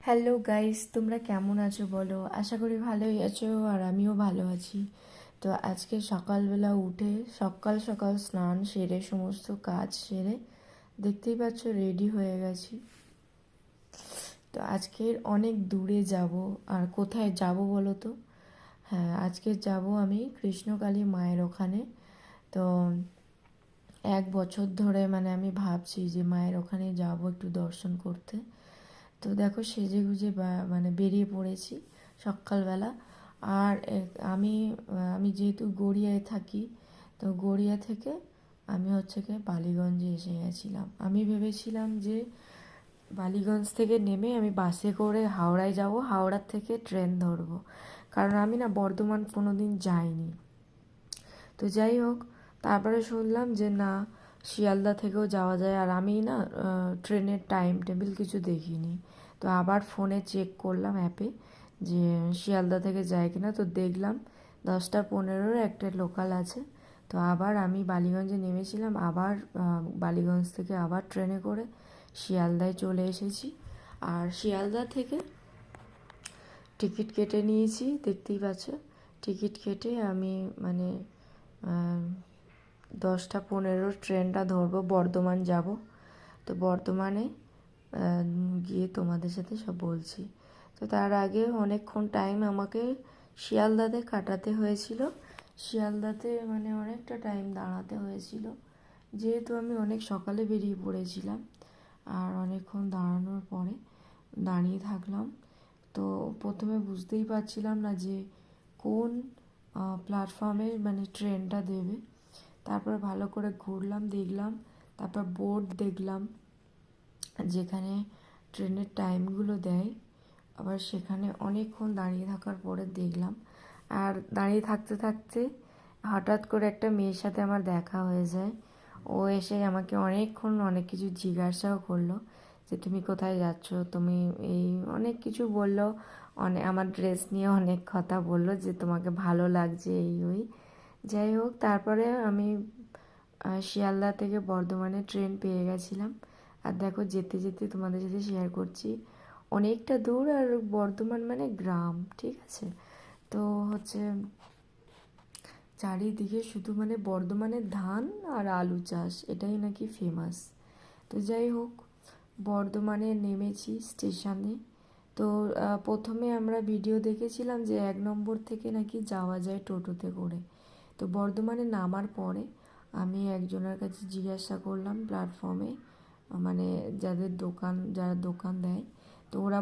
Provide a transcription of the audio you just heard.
Hello guys, তোমরা কেমন আছো বলো? আশা করি ভালোই আছো, আর আমিও ভালো আছি। তো আজকে সকালবেলা উঠে সকাল সকাল স্নান সেরে সমস্ত কাজ সেরে দেখতেই পাচ্ছ রেডি হয়ে গেছি। তো আজকের অনেক দূরে যাব। আর কোথায় যাব বলো তো? হ্যাঁ, আজকে যাব আমি কৃষ্ণকালী মায়ের ওখানে। তো 1 বছর ধরে আমি ভাবছি যে মায়ের ওখানে যাব একটু দর্শন করতে। তো দেখো সেজে গুজে বেরিয়ে পড়েছি সকালবেলা। আর আমি আমি যেহেতু গড়িয়ায় থাকি, তো গড়িয়া থেকে আমি হচ্ছে গিয়ে বালিগঞ্জে এসে গেছিলাম। আমি ভেবেছিলাম যে বালিগঞ্জ থেকে নেমে আমি বাসে করে হাওড়ায় যাব, হাওড়ার থেকে ট্রেন ধরবো, কারণ আমি না বর্ধমান কোনো দিন যাইনি। তো যাই হোক, তারপরে শুনলাম যে না, শিয়ালদা থেকেও যাওয়া যায়। আর আমি না ট্রেনের টাইম টেবিল কিছু দেখিনি। তো আবার ফোনে চেক করলাম অ্যাপে যে শিয়ালদা থেকে যায় কিনা। তো দেখলাম 10টা 15-র একটা লোকাল আছে। তো আবার আমি বালিগঞ্জে নেমেছিলাম, আবার বালিগঞ্জ থেকে আবার ট্রেনে করে শিয়ালদায় চলে এসেছি। আর শিয়ালদা থেকে টিকিট কেটে নিয়েছি, দেখতেই পাচ্ছ। টিকিট কেটে আমি 10টা 15 ট্রেনটা ধরবো, বর্ধমান যাব। তো বর্ধমানে গিয়ে তোমাদের সাথে সব বলছি। তো তার আগে অনেকক্ষণ টাইম আমাকে শিয়ালদাতে কাটাতে হয়েছিল। শিয়ালদাতে অনেকটা টাইম দাঁড়াতে হয়েছিল, যেহেতু আমি অনেক সকালে বেরিয়ে পড়েছিলাম। আর অনেকক্ষণ দাঁড়ানোর পরে দাঁড়িয়ে থাকলাম। তো প্রথমে বুঝতেই পারছিলাম না যে কোন প্ল্যাটফর্মে ট্রেনটা দেবে। তারপর ভালো করে ঘুরলাম, দেখলাম, তারপর বোর্ড দেখলাম যেখানে ট্রেনের টাইমগুলো দেয়। আবার সেখানে অনেকক্ষণ দাঁড়িয়ে থাকার পরে দেখলাম। আর দাঁড়িয়ে থাকতে থাকতে হঠাৎ করে একটা মেয়ের সাথে আমার দেখা হয়ে যায়। ও এসে আমাকে অনেকক্ষণ অনেক কিছু জিজ্ঞাসাও করলো যে তুমি কোথায় যাচ্ছ, তুমি এই অনেক কিছু বললো। আমার ড্রেস নিয়ে অনেক কথা বললো যে তোমাকে ভালো লাগছে, এই ওই। যাই হোক, তারপরে আমি শিয়ালদা থেকে বর্ধমানে ট্রেন পেয়ে গেছিলাম। আর দেখো যেতে যেতে তোমাদের সাথে শেয়ার করছি, অনেকটা দূর, আর বর্ধমান গ্রাম, ঠিক আছে। তো হচ্ছে চারিদিকে শুধু বর্ধমানের ধান আর আলু চাষ, এটাই নাকি ফেমাস। তো যাই হোক, বর্ধমানে নেমেছি স্টেশনে। তো প্রথমে আমরা ভিডিও দেখেছিলাম যে 1 নম্বর থেকে নাকি যাওয়া যায় টোটোতে করে। তো বর্ধমানে নামার পরে আমি একজনের কাছে জিজ্ঞাসা করলাম প্ল্যাটফর্মে, যারা দোকান দেয়। তো ওরা